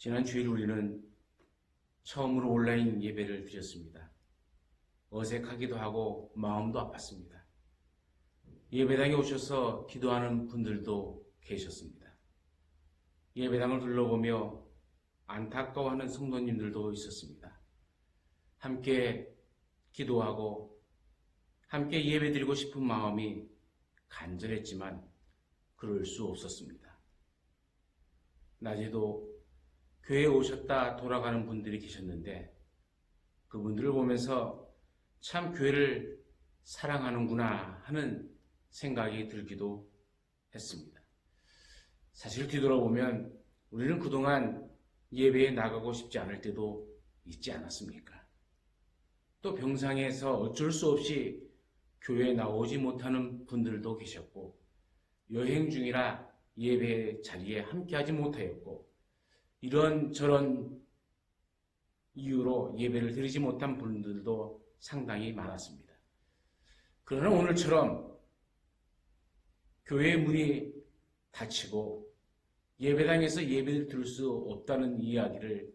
지난 주일 우리는 처음으로 온라인 예배를 드렸습니다. 어색하기도 하고 마음도 아팠습니다. 예배당에 오셔서 기도하는 분들도 계셨습니다. 예배당을 둘러보며 안타까워하는 성도님들도 있었습니다. 함께 기도하고 함께 예배드리고 싶은 마음이 간절했지만 그럴 수 없었습니다. 낮에도 교회에 오셨다 돌아가는 분들이 계셨는데 그분들을 보면서 참 교회를 사랑하는구나 하는 생각이 들기도 했습니다. 사실 뒤돌아보면 우리는 그동안 예배에 나가고 싶지 않을 때도 있지 않았습니까? 또 병상에서 어쩔 수 없이 교회에 나오지 못하는 분들도 계셨고 여행 중이라 예배 자리에 함께하지 못하였고 이런저런 이유로 예배를 드리지 못한 분들도 상당히 많았습니다. 그러나 오늘처럼 교회의 문이 닫히고 예배당에서 예배를 드릴 수 없다는 이야기를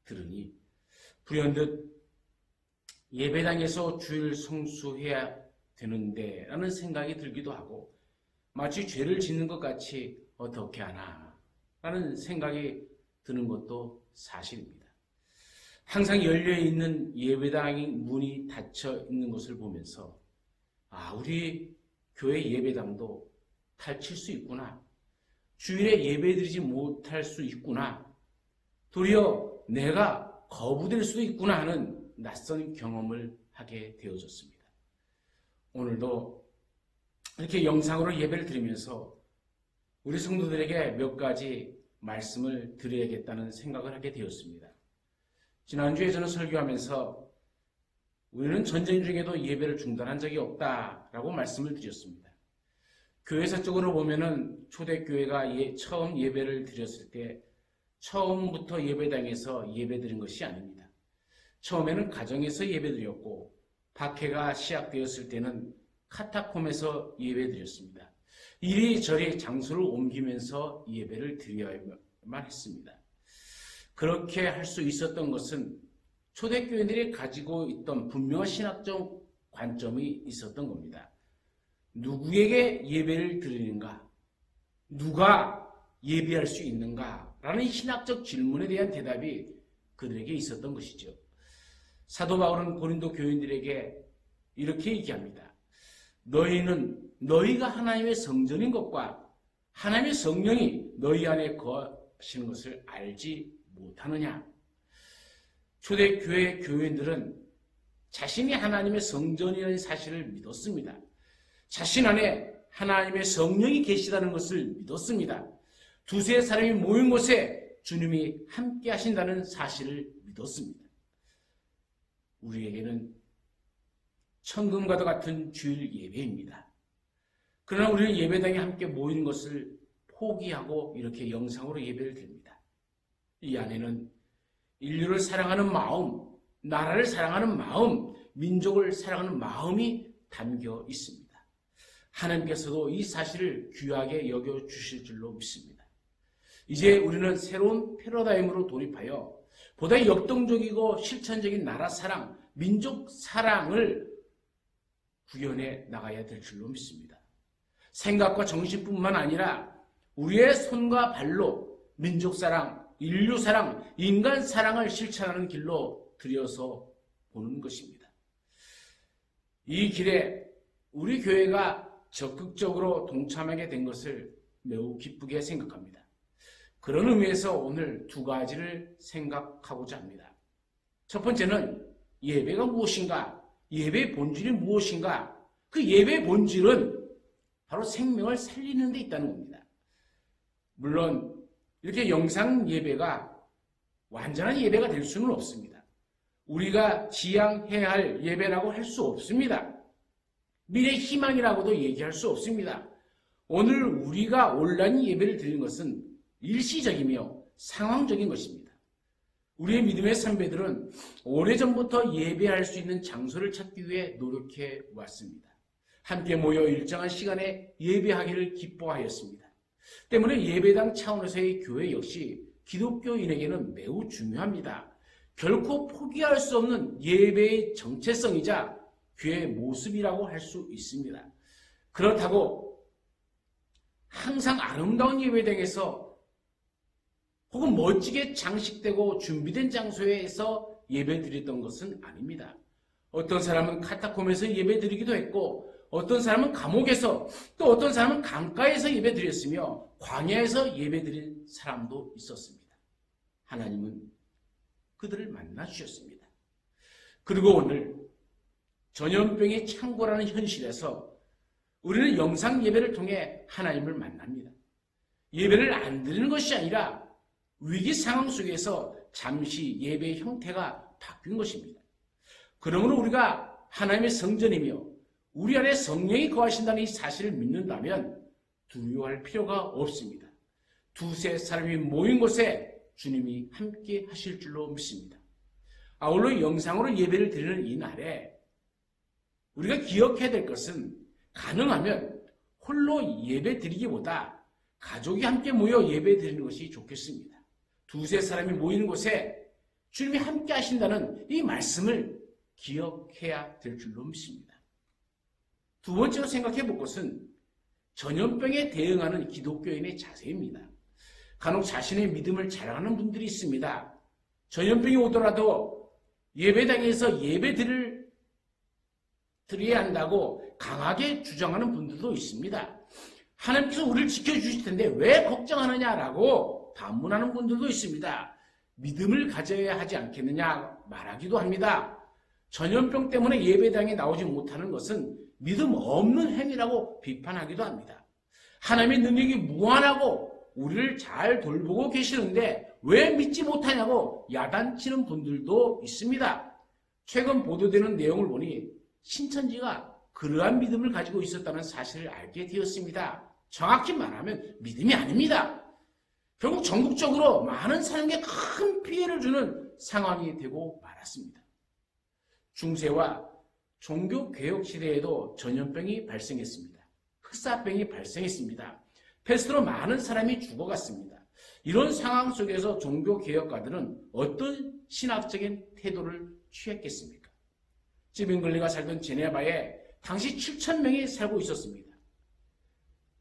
들으니 불현듯 예배당에서 주일 성수해야 되는데 라는 생각이 들기도 하고 마치 죄를 짓는 것 같이 어떻게 하나 라는 생각이 드는 것도 사실입니다. 항상 열려있는 예배당의 문이 닫혀 있는 것을 보면서 우리 교회 예배당도 닫힐 수 있구나. 주일에 예배드리지 못할 수 있구나. 도리어 내가 거부될 수도 있구나 하는 낯선 경험을 하게 되어졌습니다. 오늘도 이렇게 영상으로 예배를 드리면서 우리 성도들에게 몇 가지 말씀을 드려야겠다는 생각을 하게 되었습니다. 지난주에 저는 설교하면서 우리는 전쟁 중에도 예배를 중단한 적이 없다라고 말씀을 드렸습니다. 교회사적으로 보면은 초대교회가 처음 예배를 드렸을 때 처음부터 예배당에서 예배드린 것이 아닙니다. 처음에는 가정에서 예배드렸고 박해가 시작되었을 때는 카타콤에서 예배드렸습니다. 이리저리 장소를 옮기면서 예배를 드려야만 했습니다. 그렇게 할 수 있었던 것은 초대교회들이 가지고 있던 분명한 신학적 관점이 있었던 겁니다. 누구에게 예배를 드리는가? 누가 예배할 수 있는가? 라는 신학적 질문에 대한 대답이 그들에게 있었던 것이죠. 사도 바울은 고린도 교인들에게 이렇게 얘기합니다. 너희가 하나님의 성전인 것과 하나님의 성령이 너희 안에 거하시는 것을 알지 못하느냐? 초대교회 교인들은 자신이 하나님의 성전이라는 사실을 믿었습니다. 자신 안에 하나님의 성령이 계시다는 것을 믿었습니다. 두세 사람이 모인 곳에 주님이 함께 하신다는 사실을 믿었습니다. 우리에게는 천금과도 같은 주일 예배입니다. 그러나 우리는 예배당에 함께 모이는 것을 포기하고 이렇게 영상으로 예배를 드립니다. 이 안에는 인류를 사랑하는 마음, 나라를 사랑하는 마음, 민족을 사랑하는 마음이 담겨 있습니다. 하나님께서도 이 사실을 귀하게 여겨주실 줄로 믿습니다. 이제 우리는 새로운 패러다임으로 돌입하여 보다 역동적이고 실천적인 나라 사랑, 민족 사랑을 구현해 나가야 될 줄로 믿습니다. 생각과 정신뿐만 아니라 우리의 손과 발로 민족 사랑, 인류 사랑, 인간 사랑을 실천하는 길로 들여서 보는 것입니다. 이 길에 우리 교회가 적극적으로 동참하게 된 것을 매우 기쁘게 생각합니다. 그런 의미에서 오늘 두 가지를 생각하고자 합니다. 첫 번째는 예배가 무엇인가? 예배의 본질이 무엇인가? 그 예배의 본질은 바로 생명을 살리는 데 있다는 겁니다. 물론 이렇게 영상 예배가 완전한 예배가 될 수는 없습니다. 우리가 지향해야 할 예배라고 할 수 없습니다. 미래 희망이라고도 얘기할 수 없습니다. 오늘 우리가 온라인 예배를 드리는 것은 일시적이며 상황적인 것입니다. 우리의 믿음의 선배들은 오래전부터 예배할 수 있는 장소를 찾기 위해 노력해 왔습니다. 함께 모여 일정한 시간에 예배하기를 기뻐하였습니다. 때문에 예배당 차원에서의 교회 역시 기독교인에게는 매우 중요합니다. 결코 포기할 수 없는 예배의 정체성이자 교회의 모습이라고 할 수 있습니다. 그렇다고 항상 아름다운 예배당에서 혹은 멋지게 장식되고 준비된 장소에서 예배드렸던 것은 아닙니다. 어떤 사람은 카타콤에서 예배드리기도 했고 어떤 사람은 감옥에서 또 어떤 사람은 강가에서 예배드렸으며 광야에서 예배드린 사람도 있었습니다. 하나님은 그들을 만나 주셨습니다. 그리고 오늘 전염병의 창고라는 현실에서 우리는 영상 예배를 통해 하나님을 만납니다. 예배를 안 드리는 것이 아니라 위기 상황 속에서 잠시 예배의 형태가 바뀐 것입니다. 그러므로 우리가 하나님의 성전이며 우리 안에 성령이 거하신다는 이 사실을 믿는다면 두려워할 필요가 없습니다. 두세 사람이 모인 곳에 주님이 함께 하실 줄로 믿습니다. 아울러 영상으로 예배를 드리는 이 날에 우리가 기억해야 될 것은 가능하면 홀로 예배 드리기보다 가족이 함께 모여 예배 드리는 것이 좋겠습니다. 두세 사람이 모이는 곳에 주님이 함께 하신다는 이 말씀을 기억해야 될 줄로 믿습니다. 두 번째로 생각해 볼 것은 전염병에 대응하는 기독교인의 자세입니다. 간혹 자신의 믿음을 자랑하는 분들이 있습니다. 전염병이 오더라도 예배당에서 드려야 한다고 강하게 주장하는 분들도 있습니다. 하나님께서 우리를 지켜주실 텐데 왜 걱정하느냐라고 반문하는 분들도 있습니다. 믿음을 가져야 하지 않겠느냐 말하기도 합니다. 전염병 때문에 예배당에 나오지 못하는 것은 믿음 없는 행위라고 비판하기도 합니다. 하나님의 능력이 무한하고 우리를 잘 돌보고 계시는데 왜 믿지 못하냐고 야단치는 분들도 있습니다. 최근 보도되는 내용을 보니 신천지가 그러한 믿음을 가지고 있었다는 사실을 알게 되었습니다. 정확히 말하면 믿음이 아닙니다. 결국 전국적으로 많은 사람에게 큰 피해를 주는 상황이 되고 말았습니다. 중세와 종교개혁 시대에도 전염병이 발생했습니다. 흑사병이 발생했습니다. 패스트로 많은 사람이 죽어갔습니다. 이런 상황 속에서 종교개혁가들은 어떤 신학적인 태도를 취했겠습니까? 찌빙글리가 살던 제네바에 당시 7,000명이 살고 있었습니다.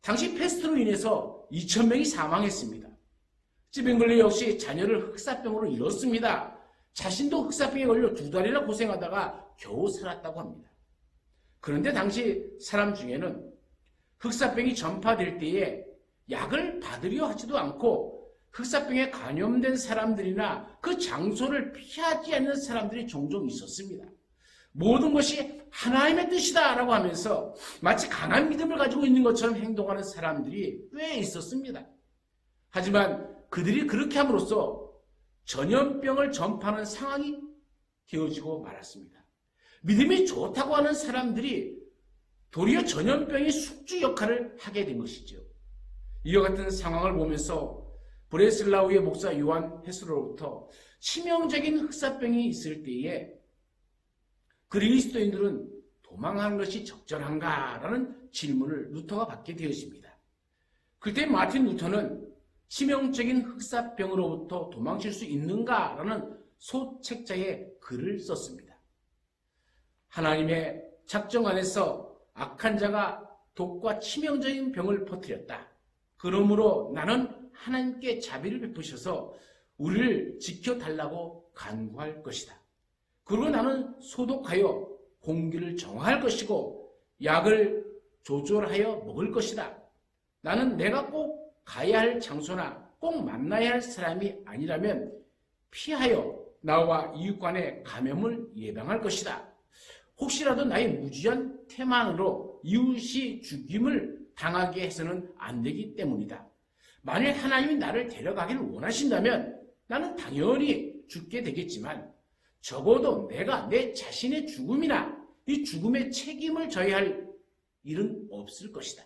당시 패스트로 인해서 2,000명이 사망했습니다. 찌빙글리 역시 자녀를 흑사병으로 잃었습니다. 자신도 흑사병에 걸려 2달이나 고생하다가 겨우 살았다고 합니다. 그런데 당시 사람 중에는 흑사병이 전파될 때에 약을 받으려 하지도 않고 흑사병에 감염된 사람들이나 그 장소를 피하지 않는 사람들이 종종 있었습니다. 모든 것이 하나님의 뜻이다 라고 하면서 마치 강한 믿음을 가지고 있는 것처럼 행동하는 사람들이 꽤 있었습니다. 하지만 그들이 그렇게 함으로써 전염병을 전파하는 상황이 되어지고 말았습니다. 믿음이 좋다고 하는 사람들이 도리어 전염병의 숙주 역할을 하게 된 것이죠. 이와 같은 상황을 보면서 브레슬라우의 목사 요한 헤스로로부터 치명적인 흑사병이 있을 때에 그리스도인들은 도망하는 것이 적절한가라는 질문을 루터가 받게 되었습니다. 그때 마틴 루터는 치명적인 흑사병으로부터 도망칠 수 있는가라는 소책자의 글을 썼습니다. 하나님의 작정 안에서 악한 자가 독과 치명적인 병을 퍼뜨렸다. 그러므로 나는 하나님께 자비를 베푸셔서 우리를 지켜달라고 간구할 것이다. 그리고 나는 소독하여 공기를 정화할 것이고 약을 조절하여 먹을 것이다. 나는 내가 꼭 가야 할 장소나 꼭 만나야 할 사람이 아니라면 피하여 나와 이웃 간의 감염을 예방할 것이다. 혹시라도 나의 무지한 태만으로 이웃이 죽임을 당하게 해서는 안 되기 때문이다. 만일 하나님이 나를 데려가기를 원하신다면 나는 당연히 죽게 되겠지만 적어도 내가 내 자신의 죽음이나 이 죽음의 책임을 져야 할 일은 없을 것이다.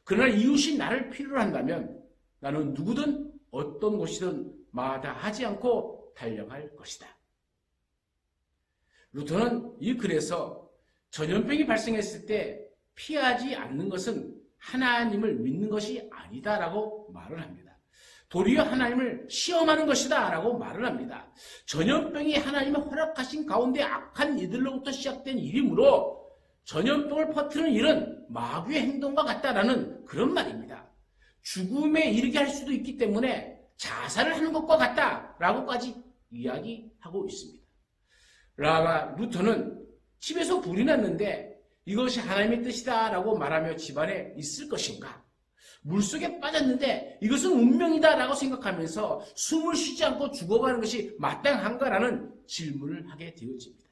그러나 이웃이 나를 필요로 한다면 나는 누구든 어떤 곳이든 마다하지 않고 달려갈 것이다. 루터는 이 글에서 전염병이 발생했을 때 피하지 않는 것은 하나님을 믿는 것이 아니다라고 말을 합니다. 도리어 하나님을 시험하는 것이다 라고 말을 합니다. 전염병이 하나님의 허락하신 가운데 악한 이들로부터 시작된 일이므로 전염병을 퍼뜨리는 일은 마귀의 행동과 같다라는 그런 말입니다. 죽음에 이르게 할 수도 있기 때문에 자살을 하는 것과 같다라고까지 이야기하고 있습니다. 루터는 집에서 불이 났는데 이것이 하나님의 뜻이다라고 말하며 집안에 있을 것인가? 물속에 빠졌는데 이것은 운명이다라고 생각하면서 숨을 쉬지 않고 죽어가는 것이 마땅한가라는 질문을 하게 되어집니다.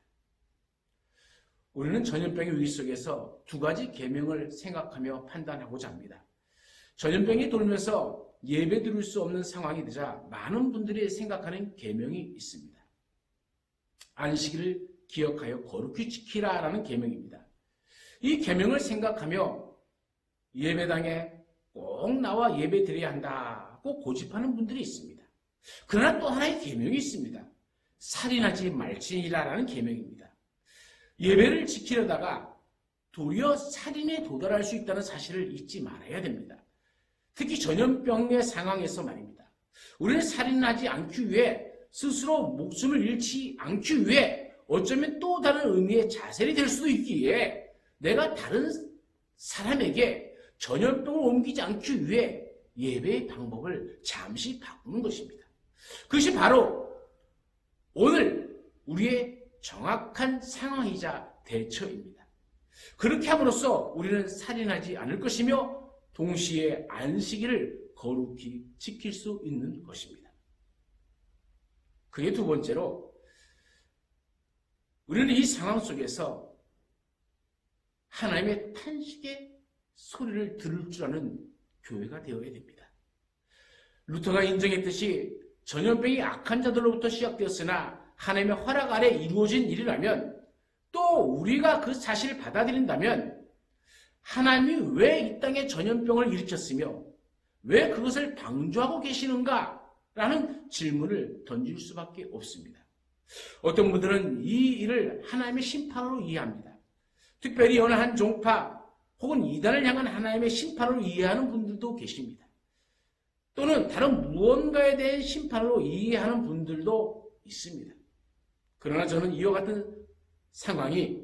우리는 전염병의 위기 속에서 두 가지 계명을 생각하며 판단하고자 합니다. 전염병이 돌면서 예배 드릴 수 없는 상황이 되자 많은 분들이 생각하는 계명이 있습니다. 안식일을 기억하여 거룩히 지키라라는 계명입니다. 이 계명을 생각하며 예배당에 꼭 나와 예배 드려야 한다고 고집하는 분들이 있습니다. 그러나 또 하나의 계명이 있습니다. 살인하지 말지니라라는 계명입니다. 예배를 지키려다가 도리어 살인에 도달할 수 있다는 사실을 잊지 말아야 됩니다. 특히 전염병의 상황에서 말입니다. 우리는 살인하지 않기 위해 스스로 목숨을 잃지 않기 위해 어쩌면 또 다른 의미의 자살이 될 수도 있기에 내가 다른 사람에게 전염병을 옮기지 않기 위해 예배의 방법을 잠시 바꾸는 것입니다. 그것이 바로 오늘 우리의 정확한 상황이자 대처입니다. 그렇게 함으로써 우리는 살인하지 않을 것이며 동시에 안식일을 거룩히 지킬 수 있는 것입니다. 그게 두 번째로 우리는 이 상황 속에서 하나님의 탄식의 소리를 들을 줄 아는 교회가 되어야 됩니다. 루터가 인정했듯이 전염병이 악한 자들로부터 시작되었으나 하나님의 허락 아래 이루어진 일이라면 또 우리가 그 사실을 받아들인다면 하나님이 왜 이 땅에 전염병을 일으켰으며 왜 그것을 방조하고 계시는가라는 질문을 던질 수밖에 없습니다. 어떤 분들은 이 일을 하나님의 심판으로 이해합니다. 특별히 어느 한 종파 혹은 이단을 향한 하나님의 심판으로 이해하는 분들도 계십니다. 또는 다른 무언가에 대한 심판으로 이해하는 분들도 있습니다. 그러나 저는 이와 같은 상황이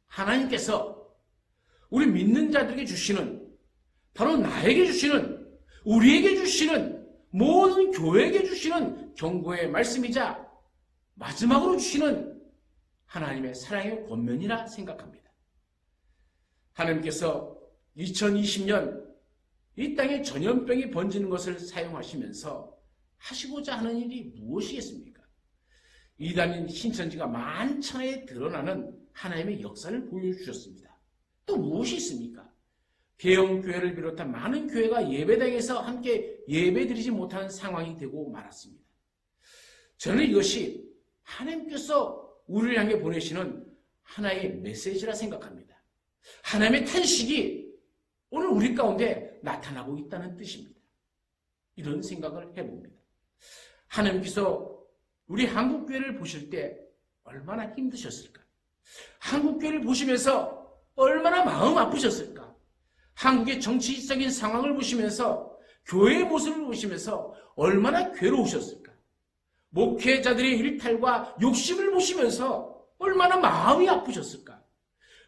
하나님께서 우리 믿는 자들에게 주시는, 바로 나에게 주시는, 우리에게 주시는, 모든 교회에게 주시는 경고의 말씀이자 마지막으로 주시는 하나님의 사랑의 권면이라 생각합니다. 하나님께서 2020년 이 땅에 전염병이 번지는 것을 사용하시면서 하시고자 하는 일이 무엇이겠습니까? 이단인 신천지가 만천하에 드러나는 하나님의 역사를 보여주셨습니다. 또 무엇이 있습니까? 개영교회를 비롯한 많은 교회가 예배당에서 함께 예배드리지 못하는 상황이 되고 말았습니다. 저는 이것이 하나님께서 우리를 향해 보내시는 하나의 메시지라 생각합니다. 하나님의 탄식이 오늘 우리 가운데 나타나고 있다는 뜻입니다. 이런 생각을 해봅니다. 하나님께서 우리 한국교회를 보실 때 얼마나 힘드셨을까? 한국교회를 보시면서 얼마나 마음 아프셨을까? 한국의 정치적인 상황을 보시면서 교회의 모습을 보시면서 얼마나 괴로우셨을까? 목회자들의 일탈과 욕심을 보시면서 얼마나 마음이 아프셨을까?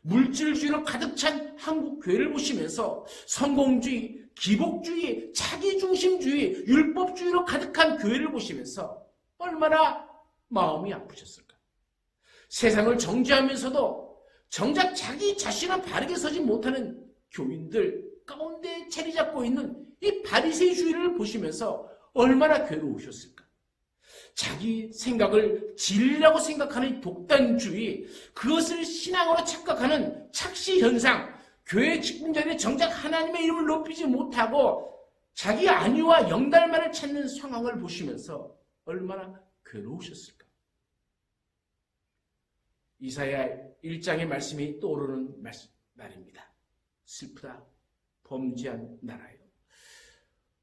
물질주의로 가득 찬 한국 교회를 보시면서 성공주의, 기복주의, 자기중심주의, 율법주의로 가득한 교회를 보시면서 얼마나 마음이 아프셨을까? 세상을 정죄하면서도 정작 자기 자신은 바르게 서지 못하는 교인들 가운데 자리 잡고 있는 이 바리새주의를 보시면서 얼마나 괴로우셨을까? 자기 생각을 진리라고 생각하는 독단주의, 그것을 신앙으로 착각하는 착시현상, 교회 직분자들이 정작 하나님의 이름을 높이지 못하고 자기 안위와 영달만을 찾는 상황을 보시면서 얼마나 괴로우셨을까? 이사야 1장의 말씀이 떠오르는 말입니다. 슬프다, 범죄한 나라여.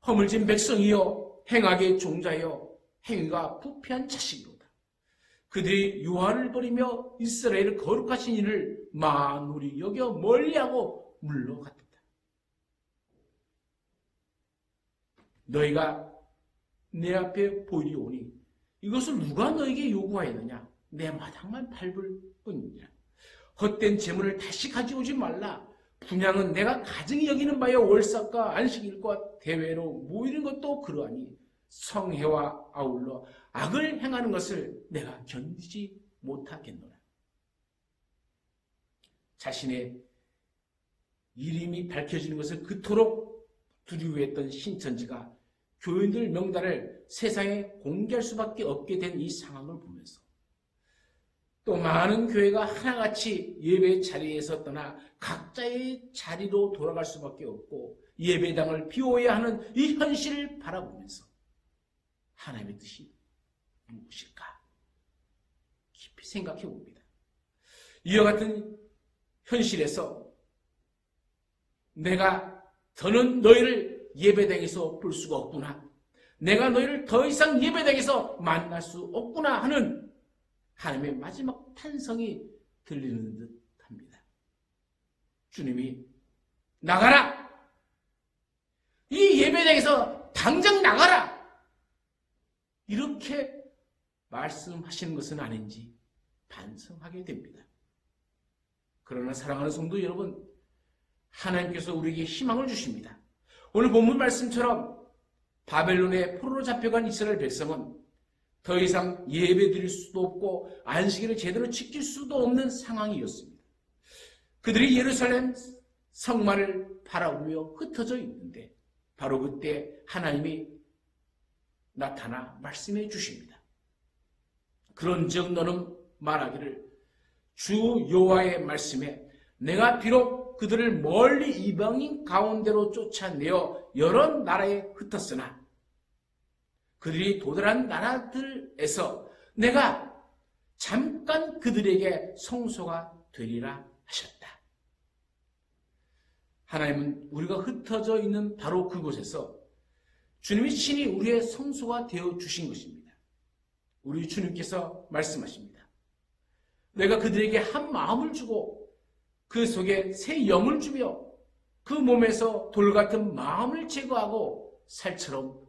허물진 백성이여, 행악의 종자여, 행위가 부패한 자식이로다. 그들이 유화를 버리며 이스라엘을 거룩하신 이를 만홀히 여겨 멀리하고 물러갔다. 너희가 내 앞에 보이오니 이것을 누가 너에게 요구하였느냐? 내 마당만 밟을 뿐이니라. 헛된 재물을 다시 가져오지 말라. 분향은 내가 가증히 여기는 바여 월삭과 안식일과 대회로 모이는 것도 그러하니 성회와 아울러 악을 행하는 것을 내가 견디지 못하겠노라. 자신의 이름이 밝혀지는 것을 그토록 두려워했던 신천지가 교인들 명단을 세상에 공개할 수밖에 없게 된 이 상황을 보면서 또 많은 교회가 하나같이 예배 자리에서 떠나 각자의 자리로 돌아갈 수밖에 없고 예배당을 비워야 하는 이 현실을 바라보면서 하나님의 뜻이 무엇일까? 깊이 생각해 봅니다. 이와 같은 현실에서 내가 더는 너희를 예배당에서 볼 수가 없구나. 내가 너희를 더 이상 예배당에서 만날 수 없구나 하는 하나님의 마지막 탄성이 들리는 듯 합니다. 주님이 나가라! 이 예배당에서 당장 나가라! 이렇게 말씀하시는 것은 아닌지 반성하게 됩니다. 그러나 사랑하는 성도 여러분, 하나님께서 우리에게 희망을 주십니다. 오늘 본문 말씀처럼 바벨론에 포로로 잡혀간 이스라엘 백성은 더 이상 예배 드릴 수도 없고 안식일을 제대로 지킬 수도 없는 상황이었습니다. 그들이 예루살렘 성막을 바라보며 흩어져 있는데 바로 그때 하나님이 나타나 말씀해 주십니다. 그런즉 너는 말하기를 주 여호와의 말씀에 내가 비록 그들을 멀리 이방인 가운데로 쫓아내어 여러 나라에 흩었으나 그들이 도달한 나라들에서 내가 잠깐 그들에게 성소가 되리라 하셨다. 하나님은 우리가 흩어져 있는 바로 그곳에서 주님이 친히 우리의 성소가 되어 주신 것입니다. 우리 주님께서 말씀하십니다. 내가 그들에게 한 마음을 주고 그 속에 새 영을 주며 그 몸에서 돌 같은 마음을 제거하고 살처럼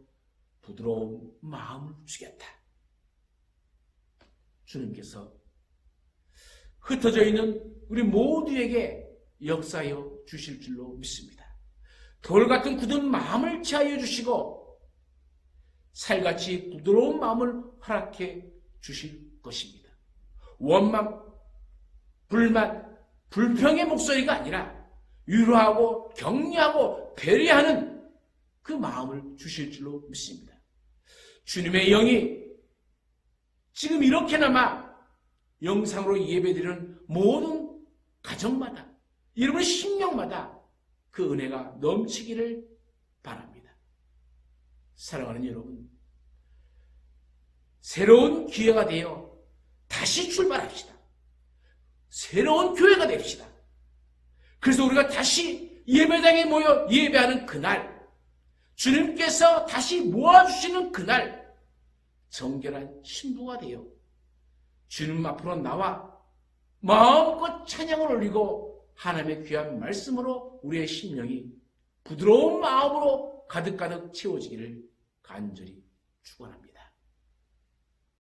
부드러운 마음을 주겠다. 주님께서 흩어져 있는 우리 모두에게 역사하여 주실 줄로 믿습니다. 돌 같은 굳은 마음을 취하여 주시고 살같이 부드러운 마음을 허락해 주실 것입니다. 원망, 불만, 불평의 목소리가 아니라 위로하고 격려하고 배려하는 그 마음을 주실 줄로 믿습니다. 주님의 영이 지금 이렇게나마 영상으로 예배드리는 모든 가정마다 여러분의 심령마다 그 은혜가 넘치기를 바랍니다. 사랑하는 여러분, 새로운 기회가 되어 다시 출발합시다. 새로운 교회가 됩시다. 그래서 우리가 다시 예배당에 모여 예배하는 그날, 주님께서 다시 모아주시는 그날 정결한 신부가 되어 주님 앞으로 나와 마음껏 찬양을 올리고 하나님의 귀한 말씀으로 우리의 심령이 부드러운 마음으로 가득가득 채워지기를 간절히 축원합니다.